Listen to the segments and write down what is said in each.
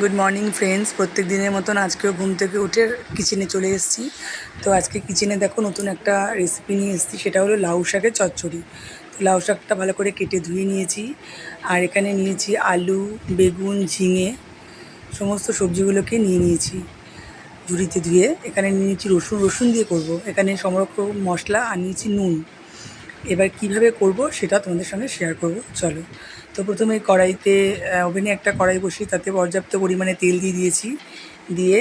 Good morning friends. প্রত্যেক দিনের মতন আজকেও ঘুম থেকে উঠে কিচেনে চলে এসেছি। তো আজকে কিচেনে দেখো নতুন একটা রেসিপি নিয়ে এসেছি, সেটা হলো লাউ শাকের চচ্চড়ি। তো লাউ শাকটা ভালো করে কেটে ধুয়ে নিয়েছি, আর এখানে নিয়েছি আলু, বেগুন, ঝিঙে, সমস্ত সবজিগুলোকে নিয়ে নিয়েছি ঝুড়িতে ধুয়ে। এখানে নিয়ে নিয়েছি রসুন দিয়ে করব। এখানে সমস্ত মশলা আর নিয়েছি নুন। এবার কিভাবে করব সেটা তোমাদের সঙ্গে শেয়ার করব, চলো। তো প্রথমে কড়াইতে ওভেনে একটা কড়াই বসিয়ে তাতে পর্যাপ্ত পরিমাণে তেল দিয়ে দিয়েছি। দিয়ে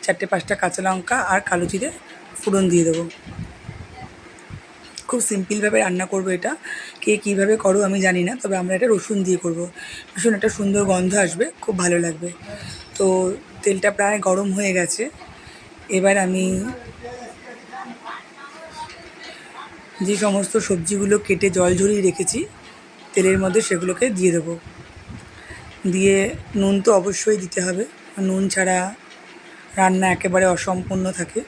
4-5টা কাঁচা লঙ্কা আর কালো জিরে ফোড়ন দিয়ে দেবো। খুব সিম্পলভাবে রান্না করব এটা। কে কীভাবে করো আমি জানি না, তবে আমরা এটা রসুন দিয়ে করব। ভীষণ একটা সুন্দর গন্ধ আসবে, খুব ভালো লাগবে। তো তেলটা প্রায় গরম হয়ে গেছে। এবার আমি যে সমস্ত সবজিগুলো কেটে জল ঝরিয়ে রেখেছি তেলের মধ্যে সেগুলোকে দিয়ে দেবো। দিয়ে নুন তো অবশ্যই দিতে হবে, নুন ছাড়া রান্না একেবারে অসম্পূর্ণ থাকে।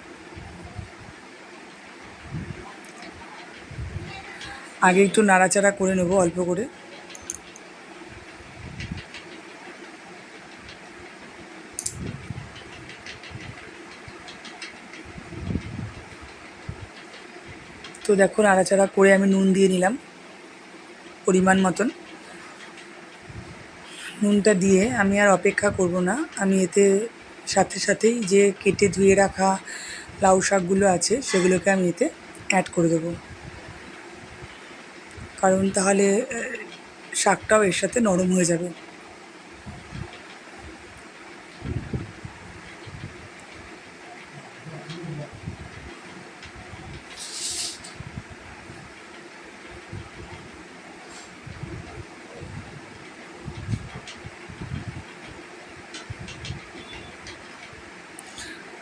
আগে একটু নাড়াচাড়া করে নেব অল্প করে। তো দেখো নাড়াচাড়া করে আমি নুন দিয়ে নিলাম পরিমাণ মতন। নুনটা দিয়ে আমি আর অপেক্ষা করব না, আমি এতে সাথে সাথেই যে কেটে ধুয়ে রাখা লাউ শাকগুলো আছে সেগুলোকে আমি এতে অ্যাড করে দেবো, কারণ তাহলে শাকটাও এর সাথে নরম হয়ে যাবে।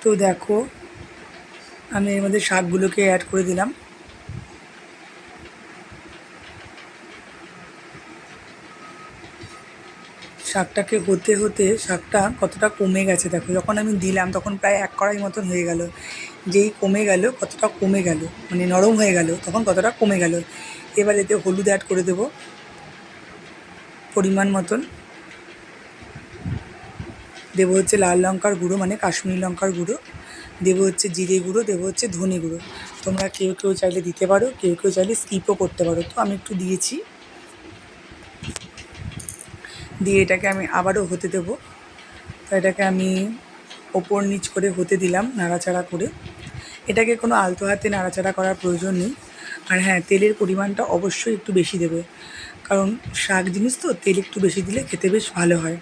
তো দেখো আমি এর মধ্যে শাকগুলোকে অ্যাড করে দিলাম। শাকটাকে হতে হতে শাকটা কতটা কমে গেছে দেখো। যখন আমি দিলাম তখন প্রায় 1 কড়াই মতন হয়ে গেল। যেই কমে গেল, কতটা কমে গেল মানে নরম হয়ে গেল, তখন কতটা কমে গেল। এবার এতে হলুদ অ্যাড করে দেবো পরিমাণ মতন। দেবো হচ্ছে লাল লঙ্কার গুঁড়ো মানে কাশ্মীরি লঙ্কার গুঁড়ো। দেবো হচ্ছে জিরে গুঁড়ো, দেবো হচ্ছে ধনে গুঁড়ো। তোমরা কেউ কেউ চাইলে দিতে পারো, কেউ কেউ চাইলে স্কিপও করতে পারো। তো আমি একটু দিয়েছি। দিয়ে এটাকে আমি আবারও হতে দেবো। তো এটাকে আমি ওপর নিচ করে হতে দিলাম নাড়াচাড়া করে। এটাকে কোনো আলতো হাতে নাড়াচাড়া করার প্রয়োজন নেই। আর হ্যাঁ, তেলের পরিমাণটা অবশ্যই একটু বেশি দেবে, কারণ শাক জিনিস তো তেল একটু বেশি দিলে খেতে বেশ ভালো হয়।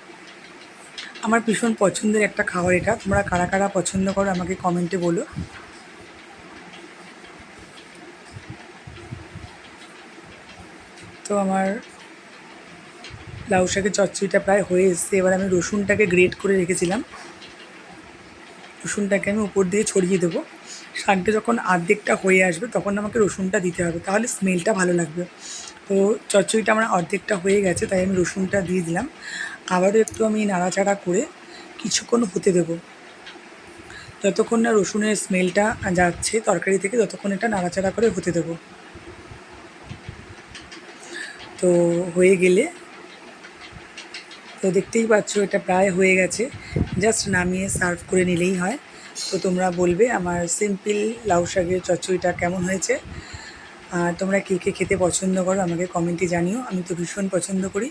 আমার ভীষণ পছন্দের একটা খাবার এটা। তোমরা কারা কারা পছন্দ করো আমাকে কমেন্টে বলো। তো আমার লাউ শাকের চচ্চড়িটা প্রায় হয়ে এসছে। এবার আমি রসুনটাকে গ্রেট করে রেখেছিলাম, রসুনটাকে আমি উপর দিয়ে ছড়িয়ে দেবো। শাকটা যখন অর্ধেকটা হয়ে আসবে তখন আমাকে রসুনটা দিতে হবে, তাহলে স্মেলটা ভালো লাগবে। তো চচ্চড়িটা আমার অর্ধেকটা হয়ে গেছে, তাই আমি রসুনটা দিয়ে দিলাম। আবারও একটু আমি নাড়াচাড়া করে কিছুক্ষণ হতে দেবো, যতক্ষণ না রসুনের স্মেলটা যাচ্ছে তরকারি থেকে, ততক্ষণ এটা নাড়াচাড়া করে হতে দেবো। তো হয়ে গেলে তো দেখতেই পাচ্ছ এটা প্রায় হয়ে গেছে, জাস্ট নামিয়ে সার্ভ করে নিলেই হয়। তো তোমরা বলবে আমার সিম্পল লাউ শাকের চচ্চড়িটা কেমন হয়েছে, আর তোমরা কে কে খেতে পছন্দ করো আমাকে কমেন্টে জানিও। আমি তো ভীষণ পছন্দ করি।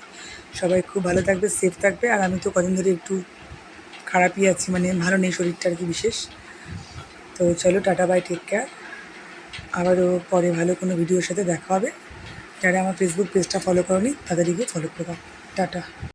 সবাই খুব ভালো থাকবে, সেফ থাকবে। আর আমি তো কদিন ধরে একটু খারাপই আছি, মানে ভালো নেই শরীরটা আর কি বিশেষ। তো চলো, টাটা, বাই, টেক কেয়ার। আবারও পরে ভালো কোনো ভিডিওর সাথে দেখা হবে। যারা আমার ফেসবুক পেজটা ফলো করোনি তাদেরকে ফলো করে দাও। টাটা।